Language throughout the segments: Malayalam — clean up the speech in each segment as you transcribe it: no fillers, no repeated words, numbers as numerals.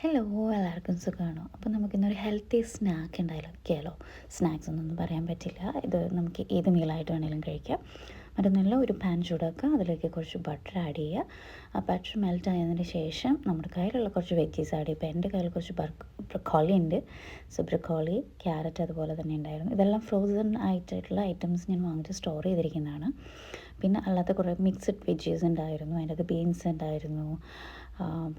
ഹലോ, എല്ലാവർക്കും സുഖമാണോ? അപ്പോൾ നമുക്കിന്നൊരു ഹെൽത്തി സ്നാക്ക് ഉണ്ടാക്കിയാലോ? സ്നാക്സ് എന്നൊന്നും പറയാൻ പറ്റില്ല. ഇത് നമുക്ക് ഏത് മീലായിട്ട് വേണമെങ്കിലും കഴിക്കാം. മറ്റൊന്നുമില്ല, ഒരു പാൻ ചൂടാക്കുക, അതിലേക്ക് കുറച്ച് ബട്ടർ ആഡ് ചെയ്യുക. ആ ബട്ടർ മെൽറ്റ് ആയതിന് ശേഷം നമ്മുടെ കയ്യിലുള്ള കുറച്ച് വെജീസ് ആഡ് ചെയ്യുക. ഇപ്പോൾ എൻ്റെ കയ്യിൽ കുറച്ച് ബ്രക്കോളി ഉണ്ട്. സോ ബ്രക്കോളി, ക്യാരറ്റ് അതുപോലെ തന്നെ ഉണ്ടായിരുന്നു. ഇതെല്ലാം ഫ്രോസൺ ആയിട്ടുള്ള ഐറ്റംസ് ഞാൻ വാങ്ങിച്ച് സ്റ്റോർ ചെയ്തിരിക്കുന്നതാണ്. പിന്നെ അല്ലാത്ത കുറേ മിക്സഡ് വെജീസ് ഉണ്ടായിരുന്നു. അതിനകത്ത് ബീൻസ് ഉണ്ടായിരുന്നു,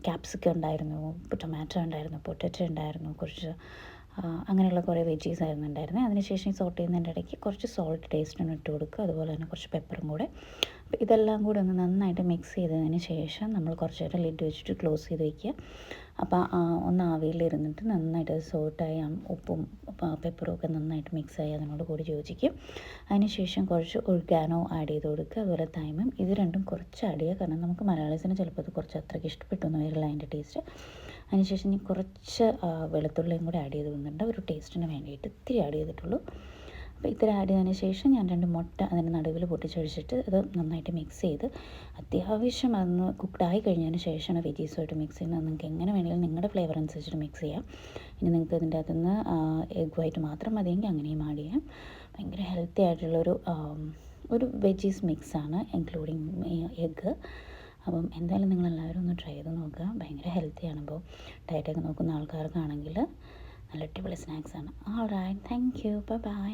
ക്യാപ്സിക്കം ഉണ്ടായിരുന്നു, ടൊമാറ്റോ ഉണ്ടായിരുന്നു, പൊട്ടറ്റോ ഉണ്ടായിരുന്നു, കുറച്ച് അങ്ങനെയുള്ള കുറേ വെജീസ് ആയിരുന്നു ഉണ്ടായിരുന്നത്. അതിനുശേഷം ഈ സോട്ട് ചെയ്യുന്നതിൻ്റെ ഇടയ്ക്ക് കുറച്ച് സോൾട്ട് ടേസ്റ്റിന് ഇട്ട് കൊടുക്കുക, അതുപോലെ തന്നെ കുറച്ച് പെപ്പറും കൂടെ. അപ്പോൾ ഇതെല്ലാം കൂടി ഒന്ന് നന്നായിട്ട് മിക്സ് ചെയ്തതിന് ശേഷം നമ്മൾ കുറച്ച് നേരം ലിഡ് വെച്ചിട്ട് ക്ലോസ് ചെയ്ത് വയ്ക്കുക. അപ്പോൾ ഒന്ന് ആവിയിലിരുന്നിട്ട് നന്നായിട്ട് സോട്ടായി ഉപ്പും പെപ്പറും ഒക്കെ നന്നായിട്ട് മിക്സായി അതിനോട് കൂടി യോജിക്കും. അതിനുശേഷം കുറച്ച് ഒറിഗാനോ ആഡ് ചെയ്ത് കൊടുക്കുക, അതുപോലെ തൈമും. ഇത് രണ്ടും കുറച്ച് ആഡ് ചെയ്യുക, കാരണം നമുക്ക് മലയാളീസിന് ചിലപ്പോൾ ഇത് കുറച്ച് അത്രയ്ക്ക് ഇഷ്ടപ്പെട്ടൊന്നും വരില്ല അതിൻ്റെ ടേസ്റ്റ്. അതിനുശേഷം ഞാൻ കുറച്ച് വെളുത്തുള്ളിയും കൂടി ആഡ് ചെയ്ത് വന്നിട്ടുണ്ട്, ഒരു ടേസ്റ്റിന് വേണ്ടിയിട്ട് ഇത്തിരി ആഡ് ചെയ്തിട്ടുള്ളൂ. അപ്പോൾ ഇത്തിരി ആഡ് ചെയ്തതിന് ശേഷം ഞാൻ 2 മുട്ട അതിൻ്റെ നടുവിൽ പൊട്ടിച്ചൊഴിച്ചിട്ട് അത് നന്നായിട്ട് മിക്സ് ചെയ്ത് അത്യാവശ്യം അതൊന്ന് കുക്ക്ഡായി കഴിഞ്ഞതിന് ശേഷമാണ് വെജീസുമായിട്ട് മിക്സ് ചെയ്യുന്നത്. നിങ്ങൾക്ക് എങ്ങനെ വേണമെങ്കിലും നിങ്ങളുടെ ഫ്ലേവർ അനുസരിച്ചിട്ട് മിക്സ് ചെയ്യാം. ഇനി നിങ്ങൾക്ക് ഇതിൻ്റെ അകത്തുനിന്ന് എഗ് വൈറ്റ് മാത്രം മതിയെങ്കിൽ അങ്ങനെയും ആഡ് ചെയ്യാം. ഭയങ്കര ഹെൽത്തി ആയിട്ടുള്ളൊരു ഒരു വെജീസ് മിക്സാണ്, ഇൻക്ലൂഡിങ് എഗ്ഗ്. അപ്പം എന്തായാലും നിങ്ങളെല്ലാവരും ഒന്ന് ട്രൈ ചെയ്ത് നോക്കുക. ഭയങ്കര ഹെൽത്തിയാണ്. അപ്പോൾ ഡയറ്റൊക്കെ നോക്കുന്ന ആൾക്കാർക്കാണെങ്കിൽ നല്ല അടിപൊളി സ്നാക്സാണ്. All right, thank you, bye by.